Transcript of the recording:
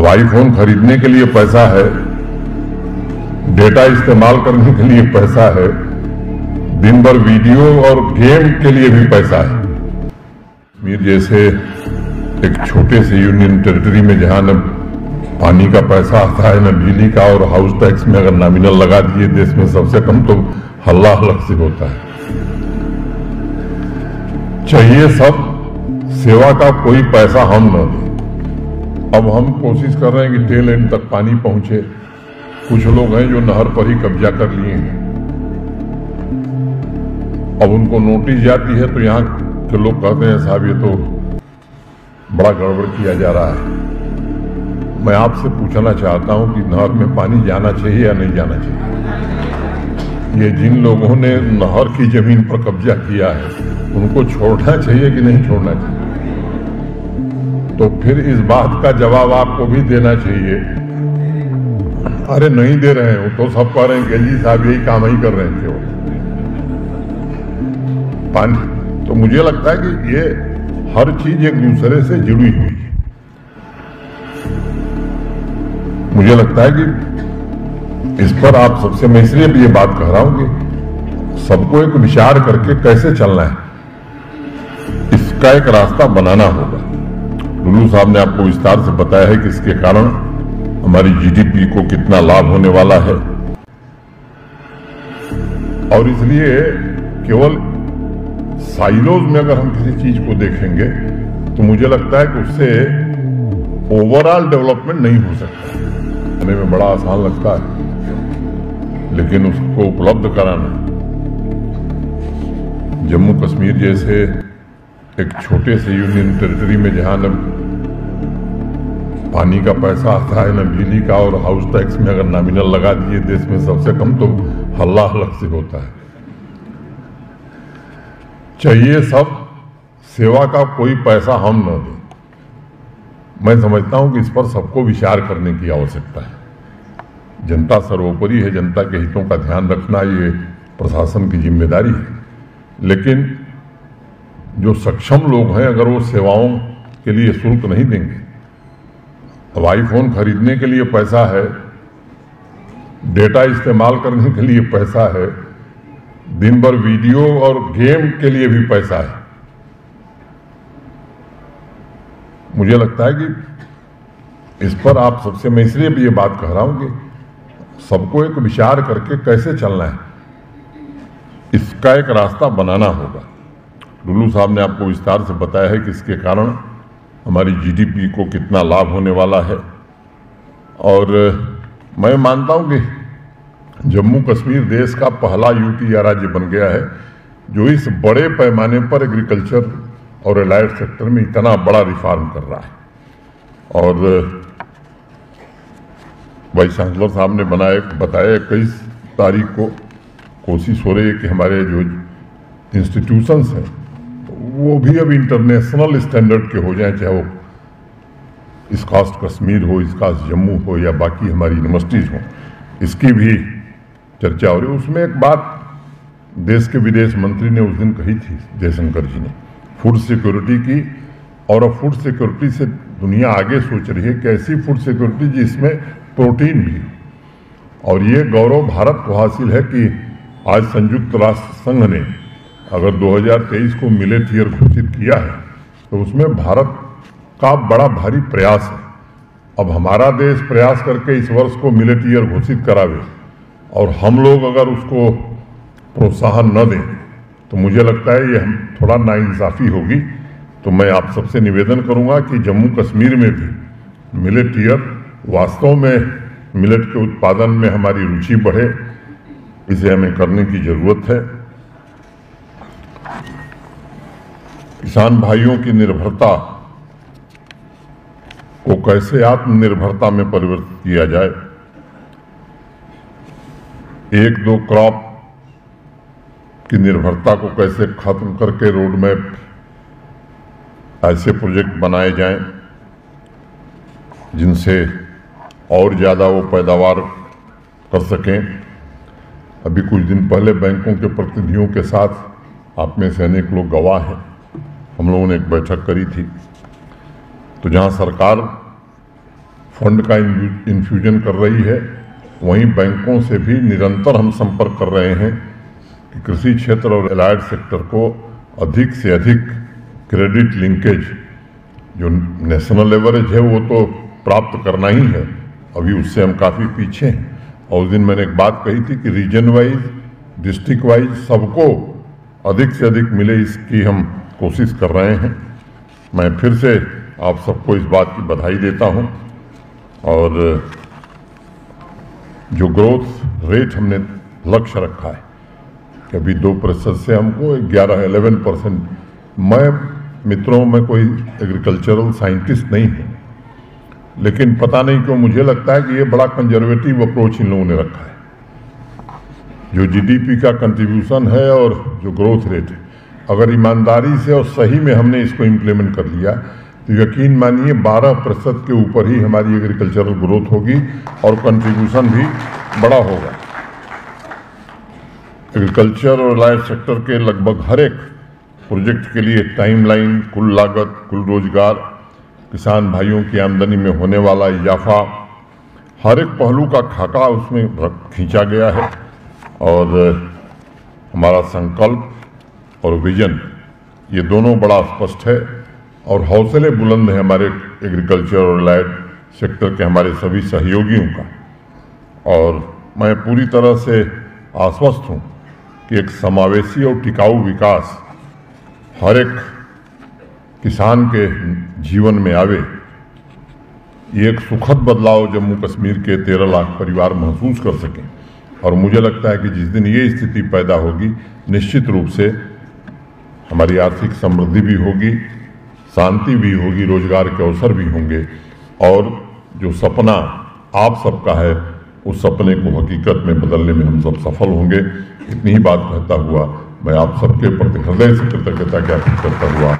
अब आईफोन खरीदने के लिए पैसा है, डेटा इस्तेमाल करने के लिए पैसा है, दिन भर वीडियो और गेम के लिए भी पैसा है। कश्मीर जैसे एक छोटे से यूनियन टेरिटरी में जहां न पानी का पैसा आता है न बिजली का, और हाउस टैक्स में अगर नॉमिनल लगा दिए देश में सबसे कम तो हल्ला अलग से होता है। चाहिए सब सेवा का कोई पैसा हम न दें। अब हम कोशिश कर रहे हैं कि टेल एंड तक पानी पहुंचे। कुछ लोग हैं जो नहर पर ही कब्जा कर लिए हैं। अब उनको नोटिस जाती है तो यहाँ के लोग कहते हैं साहब ये तो बड़ा गड़बड़ किया जा रहा है। मैं आपसे पूछना चाहता हूं कि नहर में पानी जाना चाहिए या नहीं जाना चाहिए? ये जिन लोगों ने नहर की जमीन पर कब्जा किया है उनको छोड़ना चाहिए कि नहीं छोड़ना चाहिए? तो फिर इस बात का जवाब आपको भी देना चाहिए। अरे नहीं दे रहे हैं, वो तो सब कह रहे हैं कि जी साहब यही काम ही कर रहे थे वो पानी। तो मुझे लगता है कि ये हर चीज एक दूसरे से जुड़ी हुई है। मुझे लगता है कि इस पर आप सबसे, मैं इसलिए भी ये बात कह रहा हूं कि सबको एक विचार करके कैसे चलना है, इसका एक रास्ता बनाना होगा। लुलू साहब ने आपको विस्तार से बताया है कि इसके कारण हमारी जीडीपी को कितना लाभ होने वाला है, और इसलिए केवल साइलोज में अगर हम किसी चीज को देखेंगे तो मुझे लगता है कि उससे ओवरऑल डेवलपमेंट नहीं हो सकता। कहने में बड़ा आसान लगता है, लेकिन उसको उपलब्ध कराना, जम्मू कश्मीर जैसे एक छोटे से यूनियन टेरिटरी में जहां न पानी का पैसा आता है न बिजली का, और हाउस टैक्स में अगर नॉमिनल लगा दिए देश में सबसे कम तो हल्ला अलग से होता है। चाहिए सब सेवा का कोई पैसा हम न दें। मैं समझता हूं कि इस पर सबको विचार करने की आवश्यकता है। जनता सर्वोपरि है, जनता के हितों का ध्यान रखना ये प्रशासन की जिम्मेदारी है। लेकिन जो सक्षम लोग हैं अगर वो सेवाओं के लिए शुल्क नहीं देंगे, अब आईफोन खरीदने के लिए पैसा है, डेटा इस्तेमाल करने के लिए पैसा है, दिन भर वीडियो और गेम के लिए भी पैसा है। मुझे लगता है कि इस पर आप सबसे, मैं इसलिए भी ये बात कह रहा हूं कि सबको एक विचार करके कैसे चलना है, इसका एक रास्ता बनाना होगा। लुलू साहब ने आपको विस्तार से बताया है कि इसके कारण हमारी जीडीपी को कितना लाभ होने वाला है, और मैं मानता हूं कि जम्मू कश्मीर देश का पहला यूटी या राज्य बन गया है जो इस बड़े पैमाने पर एग्रीकल्चर और एलाइड सेक्टर में इतना बड़ा रिफॉर्म कर रहा है। और वाइस चांसलर साहब ने बताया 21 तारीख को कोशिश हो रही है कि हमारे जो इंस्टीट्यूशंस हैं वो भी अब इंटरनेशनल स्टैंडर्ड के हो जाएं, चाहे वो इसकास्ट कश्मीर हो, इसकास्ट जम्मू हो या बाकी हमारी यूनिवर्सिटीज़ हो। इसकी भी चर्चा हो रही है। उसमें एक बात देश के विदेश मंत्री ने उस दिन कही थी, जयशंकर जी ने, फूड सिक्योरिटी की, और अब फूड सिक्योरिटी से दुनिया आगे सोच रही है कि ऐसी फूड सिक्योरिटी जिसमें प्रोटीन भी हो। और ये गौरव भारत को हासिल है कि आज संयुक्त राष्ट्र संघ ने अगर 2023 को मिलेट ईयर घोषित किया है तो उसमें भारत का बड़ा भारी प्रयास है। अब हमारा देश प्रयास करके इस वर्ष को मिलेट ईयर घोषित करावे और हम लोग अगर उसको प्रोत्साहन न दें तो मुझे लगता है ये हम थोड़ा नाइंसाफ़ी होगी। तो मैं आप सबसे निवेदन करूंगा कि जम्मू कश्मीर में भी मिलेट ईयर, वास्तव में मिलेट के उत्पादन में हमारी रुचि बढ़े, इसे हमें करने की ज़रूरत है। किसान भाइयों की निर्भरता को कैसे आत्मनिर्भरता में परिवर्तित किया जाए, एक दो क्रॉप की निर्भरता को कैसे खत्म करके रोड मैप ऐसे प्रोजेक्ट बनाए जाएं जिनसे और ज़्यादा वो पैदावार कर सकें। अभी कुछ दिन पहले बैंकों के प्रतिनिधियों के साथ आप में से अनेक लोग गवाह हैं, हम लोगों ने एक बैठक करी थी। तो जहां सरकार फंड का इन्फ्यूजन कर रही है, वहीं बैंकों से भी निरंतर हम संपर्क कर रहे हैं कि कृषि क्षेत्र और एलाइड सेक्टर को अधिक से अधिक क्रेडिट लिंकेज, जो नेशनल एवरेज है वो तो प्राप्त करना ही है, अभी उससे हम काफ़ी पीछे हैं। और उस दिन मैंने एक बात कही थी कि रीजन वाइज, डिस्ट्रिक्ट वाइज सबको अधिक से अधिक मिले, इसकी हम कोशिश कर रहे हैं। मैं फिर से आप सबको इस बात की बधाई देता हूं। और जो ग्रोथ रेट हमने लक्ष्य रखा है कि अभी 2% से हमको 11-11%, मैं मित्रों में कोई एग्रीकल्चरल साइंटिस्ट नहीं हूँ, लेकिन पता नहीं क्यों मुझे लगता है कि ये बड़ा कंजर्वेटिव अप्रोच इन लोगों ने रखा है। जो जीडीपी का कंट्रीब्यूशन है और जो ग्रोथ रेट है, अगर ईमानदारी से और सही में हमने इसको इम्प्लीमेंट कर लिया तो यकीन मानिए 12% के ऊपर ही हमारी एग्रीकल्चरल ग्रोथ होगी और कंट्रीब्यूशन भी बड़ा होगा। एग्रीकल्चर और एलाइड सेक्टर के लगभग हर एक प्रोजेक्ट के लिए टाइमलाइन, कुल लागत, कुल रोजगार, किसान भाइयों की आमदनी में होने वाला इजाफा, हर एक पहलू का खाका उसमें खींचा गया है। और हमारा संकल्प और विजन ये दोनों बड़ा स्पष्ट है और हौसले बुलंद है हमारे एग्रीकल्चर और एलाइड सेक्टर के हमारे सभी सहयोगियों का। और मैं पूरी तरह से आश्वस्त हूँ कि एक समावेशी और टिकाऊ विकास हर एक किसान के जीवन में आवे, ये एक सुखद बदलाव जम्मू कश्मीर के 13 लाख परिवार महसूस कर सकें। और मुझे लगता है कि जिस दिन ये स्थिति पैदा होगी, निश्चित रूप से हमारी आर्थिक समृद्धि भी होगी, शांति भी होगी, रोजगार के अवसर भी होंगे और जो सपना आप सबका है उस सपने को हकीकत में बदलने में हम सब सफल होंगे। इतनी ही बात कहता हुआ मैं आप सबके प्रति हृदय से कृतज्ञता ज्ञापित करता हुआ